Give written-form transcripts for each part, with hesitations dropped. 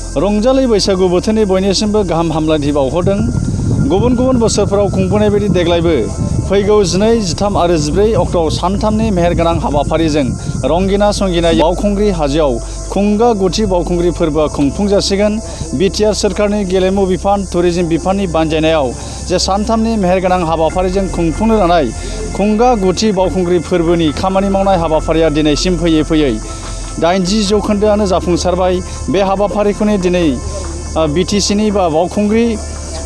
रंजालि बैसागु बोथोरनि बयनिसिमबो गाहाम हामलायथि बावहरदों। गुबुन गुबुन बोसोरफोराव खुंबोनाय बायदि देग्लायबो फैगौ 12, 13 आरो 14 अक्ट'आव सानथामनि मेहेरगोनां हाबाफारिजों रंगिना संगिना बावखुंग्रि हाजोआव खुंगा गुथि बावखुंग्रि फोरबोआ खुंफुं जासिगोन। बिटिआर सोरखारनि गेलेमु बिफान टुरिज्म बिफाननि बानजायनायाव जे सानथामनि मेहेरगोनां हाबाफारिजों खुंफुंनो लानाय खुंगा गुथि बावखुंग्रि फोरबोनि खामानि मावनाय हाबाफारिया दिनैसिम फैयै फैयै 80% जाफुंसारबाय। बे हाबाफारिखौनो दिनै बिटिसिनि बा बावखुंग्रि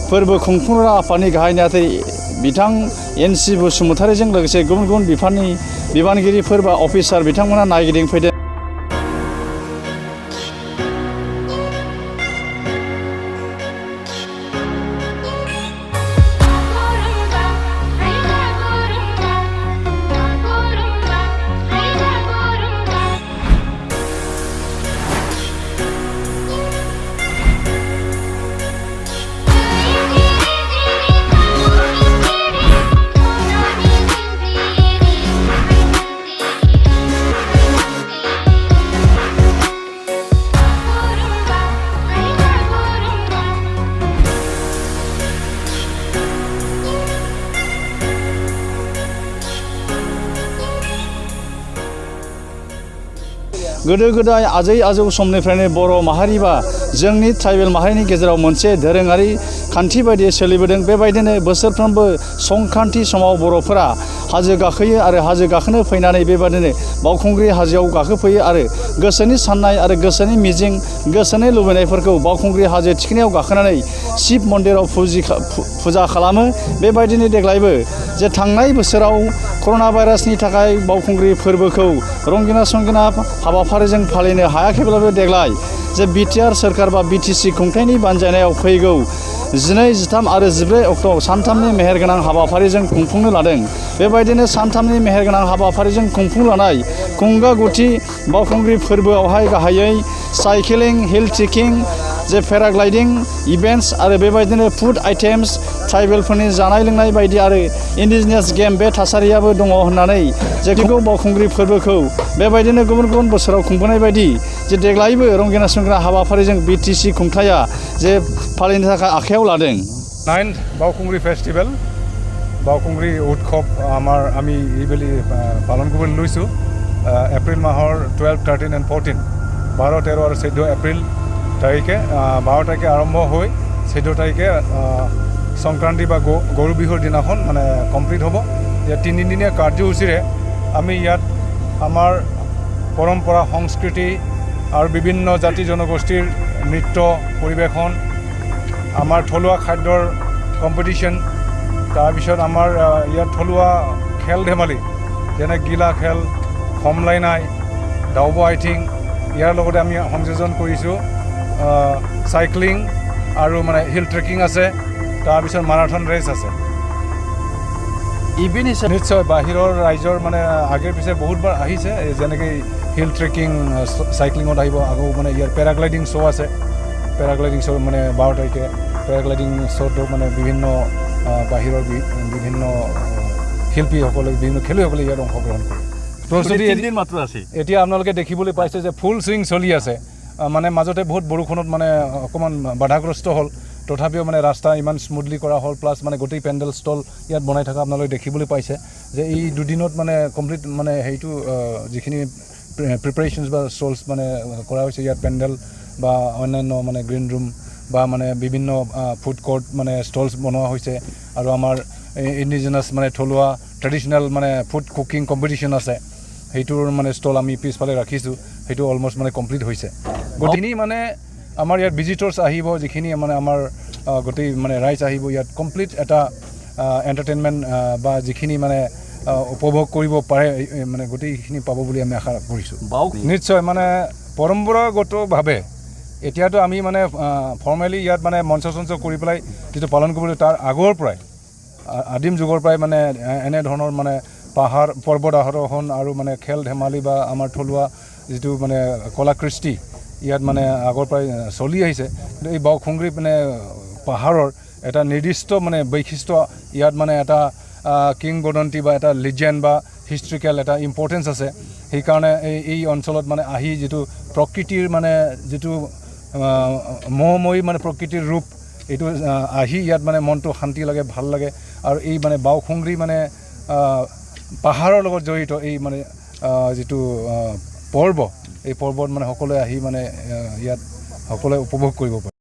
फोरबो खुंफुंग्रा आफादनि गाहाय नेहाथारि बिथां NC बसुमतारीजों लोगोसे गुबुन गुबुन बिफाननि बिबानगिरिफोर बा अफिसार बिथांमोना नायगिदिंफैदों। गोदो गोदाय आजै आजौ समनिफ्रायनो बर' माहारि बा जोंनि ट्राइबेल माहारिनि गेजेराव मोनसे दोरोङारि खान्थि बायदियै सोलिबोदों। बेबायदिनो बोसोरफ्रोमबो संक्रान्ति समाव बर'फोरा हाजो गाखोयो आरो हाजो गाखोनो फैनानै बेबायदिनो बावखुंग्रि हाजोआव गाखोफैयो आरो गोसोनि साननाय आरो गोसोनि मिजिं गोसोनि लुबैनायफोरखौ बावखुंग्रि हाजो थिखिनियाव गाखोनानै शिब मन्दिराव फुजा खालामो। बेबायदिनो देग्लायबो जे थांनाय बोसोराव कर'ना भाइरासनि थाखाय बावखुंग्रि फोरबोखौ रंगिना संगिना हाबाफारिजों फालिनो हायाखैब्लाबो देग्लाय जे बिटिआर सोरखार बा बिटिसि खुंथायनि बानजायनायाव फैगौ 12, 13 आरो 14 अक्ट'आव सानथामनि मेहेरगोनां हाबाफारिजों खुंफुंनो लादों। बेबायदिनो सानथामनि मेहेरगोनां हाबाफारिजों खुंफुं लानाय खुंगा गुथि बावखुंग्रि फोरबोआवहाय गाहायै साइकेलिं, हिल ट्रेकिं, जे पेराग्लाइडिं इभेन्ट्स आरो बेबायदिनो फुड आइटेम्स ट्राइबेलफोरनि जानाय लोंनाय बायदि आरो इन्डिजिनियास गेम बे थासारियाबो दङ होननानै जे बावखुंग्रि फोरबोखौ बेबायदिनो गुबुन गुबुन बोसोराव खुंबोनाय बायदि जे देग्लायबो रंगिना संगिना हाबाफारिजों बिटिसि खुंथाया जे फालिनो थाखाय आखायाव लादों। 9th बावखुंग्रि फेस्टिभेल बावखुंग्रि উৎসৱ আমি এইবেলি পালন কৰিবলৈ লৈছোঁ। এপ্ৰিল মাহৰ 12, 13 and 14 12, 13 আৰু 14 এপ্ৰিল তাৰিখে 12 তাৰিখে আৰম্ভ হৈ 14 তাৰিখে সংক্ৰান্তি বা গৰু বিহুৰ দিনাখন মানে কমপ্লিট হ'ব। ইয়াত 3 দিনীয়া কাৰ্যসূচীৰে আমি ইয়াত আমাৰ পৰম্পৰা সংস্কৃতি আৰু বিভিন্ন জাতি জনগোষ্ঠীৰ নৃত্য পৰিৱেশন, আমাৰ থলুৱা খাদ্যৰ কম্পিটিশ্যন, তাৰপিছত আমাৰ ইয়াত থলুৱা খেল ধেমালি যেনে গিলা খেল, খমলাই নাই, দাউব আইথিং, ইয়াৰ লগতে আমি সংযোজন কৰিছোঁ চাইক্লিং আৰু মানে হিল ট্ৰেকিং আছে, তাৰপিছত মাৰাথন ৰেচ আছে। ইভিন নিশ্চয় বাহিৰৰ ৰাইজৰ মানে আগে পিছে বহুতবাৰ আহিছে, যেনেকৈ হিল ট্ৰেকিং চাইক্লিঙত আহিব। আকৌ মানে ইয়াৰ পেৰাগ্লাইডিং শ্ব' আছে। পেৰাগ্লাইডিং শ্ব' মানে 12 তাৰিখে পেৰাগ্লাইডিং শ্ব'টো মানে বিভিন্ন বাহিৰৰ বিভিন্ন শিল্পীসকলে বিভিন্ন খেলুৱৈসকলে ইয়াত অংশগ্ৰহণ কৰে। প্ৰস্তুতি মাত্ৰ আছে। এতিয়া আপোনালোকে দেখিবলৈ পাইছে যে ফুল চুইং চলি আছে। মানে মাজতে বহুত বৰষুণত মানে অকণমান বাধাগ্ৰস্ত হ'ল, তথাপিও মানে ৰাস্তা ইমান স্মুথলি কৰা হ'ল। প্লাছ মানে গোটেই পেণ্ডেল ষ্টল ইয়াত বনাই থকা আপোনালোকে দেখিবলৈ পাইছে যে এই দুদিনত মানে কমপ্লিট মানে হেৰিটো যিখিনি প্ৰিপাৰেশ্যনছ বা ষ্টলছ মানে কৰা হৈছে ইয়াত পেণ্ডেল বা অন্যান্য মানে গ্ৰীণ ৰুম বা মানে বিভিন্ন ফুড কোৰ্ট মানে ষ্টলছ বনোৱা হৈছে। আৰু আমাৰ ইণ্ডিজিনাছ মানে থলুৱা ট্ৰেডিশ্যনেল মানে ফুড কুকিং কম্পিটিশ্যন আছে, সেইটোৰ মানে ষ্টল আমি পিছফালে ৰাখিছোঁ। সেইটো অলমষ্ট মানে কমপ্লিট হৈছে। গোটেইখিনি মানে আমাৰ ইয়াত ভিজিটৰ্ছ আহিব, যিখিনি মানে আমাৰ গোটেই মানে ৰাইজ আহিব ইয়াত কমপ্লিট এটা এণ্টাৰটেইনমেণ্ট বা যিখিনি মানে উপভোগ কৰিব পাৰে মানে গোটেইখিনি পাব বুলি আমি আশা কৰিছোঁ। নিশ্চয় মানে পৰম্পৰাগতভাৱে এতিয়াতো আমি মানে ফৰ্মেলি ইয়াত মানে মঞ্চ চঞ্চ কৰি পেলাই যিটো পালন কৰিবলৈ তাৰ আগৰ পৰাই আদিম যুগৰ পৰাই মানে এনেধৰণৰ মানে পাহাৰ পৰ্বত আৰোহণ আৰু মানে খেল ধেমালি বা আমাৰ থলুৱা যিটো মানে কলাকৃষ্টি ইয়াত মানে আগৰ পৰাই চলি আহিছে। কিন্তু এই বাওখুংগ্ৰী মানে পাহাৰৰ এটা নিৰ্দিষ্ট মানে বৈশিষ্ট্য ইয়াত মানে এটা কিংবদন্তি বা এটা লিজেণ্ড বা হিষ্ট্ৰিকেল এটা ইম্পৰ্টেঞ্চ আছে। সেইকাৰণে এই অঞ্চলত মানে আহি যিটো প্ৰকৃতিৰ মানে যিটো মোহময়ী মানে প্ৰকৃতিৰ ৰূপ এইটো আহি ইয়াত মানে মনটো শান্তি লাগে, ভাল লাগে। আৰু এই মানে বাওখুংগ্ৰী মানে পাহাৰৰ লগত জড়িত এই মানে যিটো পৰ্ব, এই পৰ্বত মানে সকলোৱে আহি মানে ইয়াত সকলোৱে উপভোগ কৰিব পাৰে।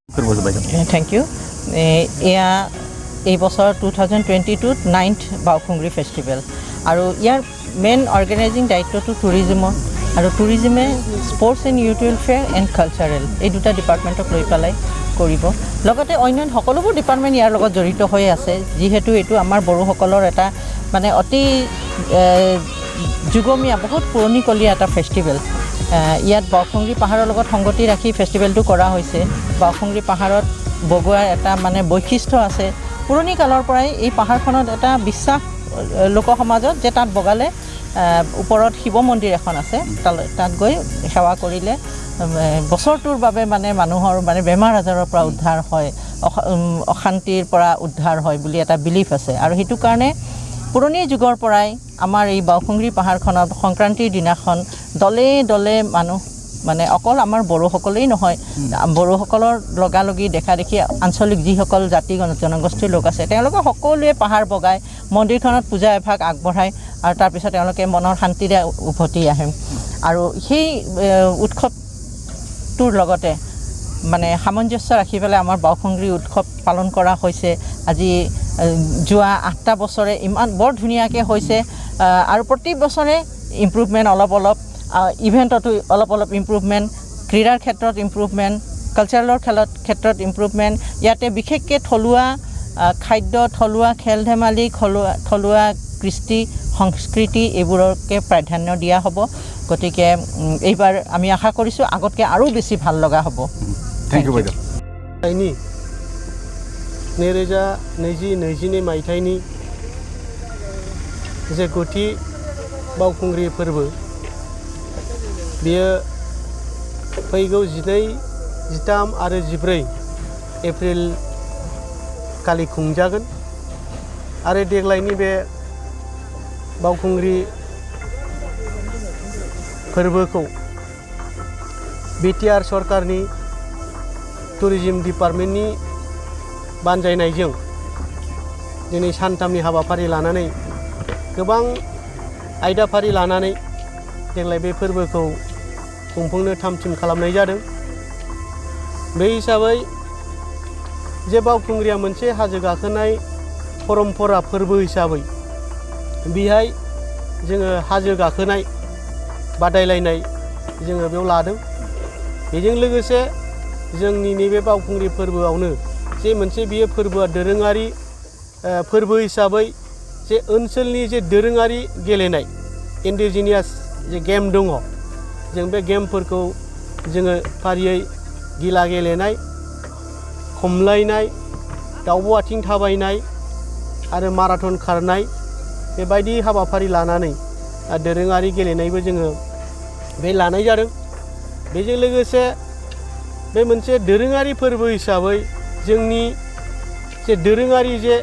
Thank you. এয়া এই বছৰ 2022 9th বাওখুংগ্ৰী ফেষ্টিভেল আৰু ইয়াৰ মেইন অৰ্গেনাইজিং দায়িত্বটো টুৰিজিমৰ আৰু টুৰিজিমে sports and youth welfare and cultural এই দুটা ডিপাৰ্টমেণ্টক লৈ পেলাই কৰিব। লগতে অন্যান্য সকলোবোৰ ডিপাৰ্টমেণ্ট ইয়াৰ লগত জড়িত হৈ আছে, যিহেতু এইটো আমাৰ বড়োসকলৰ এটা মানে অতি যুগমীয়া বহুত পুৰণিকলীয়া এটা ফেষ্টিভেল। ইয়াত বাওখুংগ্ৰী পাহাৰৰ লগত সংগতি ৰাখি ফেষ্টিভেলটো কৰা হৈছে। বাওখুংগ্ৰী পাহাৰত বগোৱাৰ এটা মানে বৈশিষ্ট্য আছে। পুৰণি কালৰ পৰাই এই পাহাৰখনত এটা বিশ্বাস লোকসমাজত যে তাত বগালে ওপৰত শিৱ মন্দিৰ এখন আছে, তাত গৈ সেৱা কৰিলে বছৰটোৰ বাবে মানে মানুহৰ মানে বেমাৰ আজাৰৰ পৰা উদ্ধাৰ হয়, অশান্তিৰ পৰা উদ্ধাৰ হয় বুলি এটা বিলিফ আছে। আৰু সেইটো কাৰণে পুৰণি যুগৰ পৰাই আমাৰ এই বাওখুংগ্ৰী পাহাৰখনত সংক্ৰান্তিৰ দিনাখন দলে দলে মানুহ মানে অকল আমাৰ বড়োসকলেই নহয়, বড়োসকলৰ লগালগি দেখা দেখি আঞ্চলিক যিসকল জাতি জনগোষ্ঠীৰ লোক আছে তেওঁলোকে সকলোৱে পাহাৰ বগাই মন্দিৰখনত পূজা এভাগ আগবঢ়ায় আৰু তাৰপিছত তেওঁলোকে মনৰ শান্তিৰে উভতি আহে। আৰু সেই উৎসৱটোৰ লগতে মানে সামঞ্জস্য ৰাখি পেলাই আমাৰ বাওখুংগ্ৰী উৎসৱ পালন কৰা হৈছে। আজি যোৱা 8টা বছৰে ইমান বৰ ধুনীয়াকৈ হৈছে আৰু প্ৰতি বছৰে ইম্প্ৰুভমেণ্ট অলপ ইভেণ্টতো অলপ ইম্প্ৰুভমেণ্ট, ক্ৰীড়াৰ ক্ষেত্ৰত ইম্প্ৰুভমেণ্ট, কালচাৰেলৰ ক্ষেত্ৰত ইম্প্ৰুভমেণ্ট। ইয়াতে বিশেষকৈ থলুৱা খাদ্য, থলুৱা খেল ধেমালি, থলুৱা কৃষ্টি সংস্কৃতি এইবোৰকে প্ৰাধান্য দিয়া হ'ব। গতিকে এইবাৰ আমি আশা কৰিছোঁ আগতকৈ আৰু বেছি ভাল লগা হ'ব। থেংক ইউ বাইদেউ। नैरोजा 22 मायथाइनि जे गुथि बावखुंग्रि फोरबो बेयो फैगौ 12, 13 आरो 14 एप्रिल खालि खुंजागोन आरो देग्लायनि बे बावखुंग्रि फोरबोखौ बिटिआर सरकारनि टुरिज्म डिपार्टमेन्टनि बानजायनायजों दिनै सानथामनि हाबाफारि लानानै गोबां आयदाफारि लानानै देग्लाय बे फोरबोखौ खुंफुंनो थाम-थिम खालामनाय जादों। बे हिसाबै जे बावखुंग्रिया मोनसे हाजो गाखोनाय परम्परा फोरबो हिसाबै बेहाय जोङो हाजो गाखोनाय बादायलायनाय जोङो बेयाव लादों। बेजों लोगोसे जोंनि नैबे बावखुंग्रि फोरबोआवनो जे मोनसे बियो फोरबोआ दोरोङारि फोरबो हिसाबै जे ओनसोलनि जे दोरोङारि गेलेनाय इन्डिजिनियास जे गेम दङ, जों बे गेमफोरखौ जोङो फारियै गिला गेलेनाय, खमलायनाय, दाउब' आथिं थाबायनाय आरो माराथन खारनाय बेबायदि हाबाफारि लानानै दोरोङारि गेलेनायबो जोङो बे लानाय जादों। बेजों लोगोसे बे मोनसे दोरोङारि फोरबो हिसाबै जोंनि जे दोरोङारि जे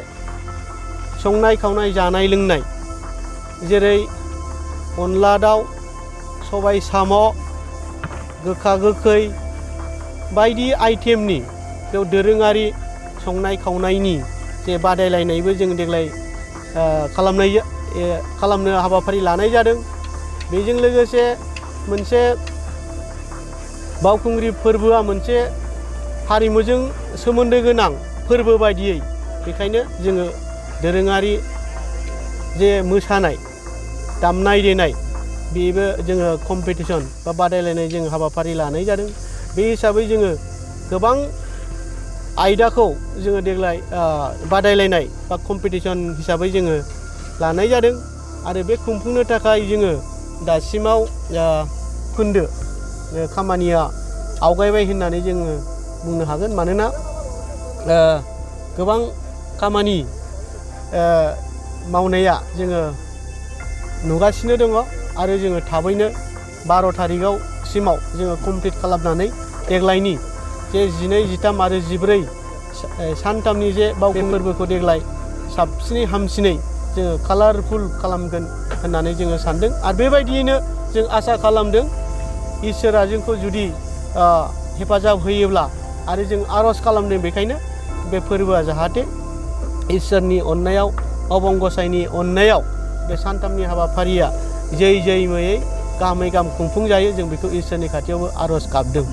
संनाय खावनाय जानाय लोंनाय जेरै अनला दाउ, सबाय साम', गोखा गोखै बायदि आइटेमनि बेयाव दोरोङारि संनाय खावनायनि जे बादायलायनायबो जों देग्लाय खालामनो हाबाफारि लानाय जादों। बेजों लोगोसे मोनसे बावखुंग्रि फोरबोआ मोनसे हारिमुजों सोमोन्दो गोनां फोरबो बायदियै बेखायनो जोङो दोरोङारि जे मोसानाय दामनाय देनाय बेबो जोङो कम्पिटिसन बा बादायलायनाय जों हाबाफारि लानाय जादों। बे हिसाबै जोङो गोबां आयदाखौ जोङो देग्लाय बादायलायनाय बा कम्पिटिसन हिसाबै जोङो लानाय जादों आरो बे खुंफुंनो थाखाय जोङो दासिमाव खोन्दो खामानिया आवगायबाय होननानै जोङो बुंनो हागोन। मानोना गोबां खामानि मावनाया जोङो नुगासिनो दङ आरो जोङो थाबैनो 12 तारिखआव सिमाव जोङो कमप्लिट खालामनानै देग्लायनि जे 12, 13 आरो 14 सानथामनि जे बावखुंग्रि फोरबोखौ देग्लाय साबसिनै हामसिनै जोङो कालारफुल खालामगोन होननानै जोङो सानदों आरो बेबायदियैनो जों आसा खालामदों इसोरा जोंखौ जुदि हेफाजाब होयोब्ला आरो जों आर'ज खालामदों बेखायनो बे फोरबोआ जाहाथे इसोरनि अननायाव अबं गसाइनि अननायाव बे सानथामनि हाबाफारिया जै जै मैयै गाहामै गाहाम खुंफुंजायो जों बेखौ इसोरनि खाथियावबो आर'ज गाबदों।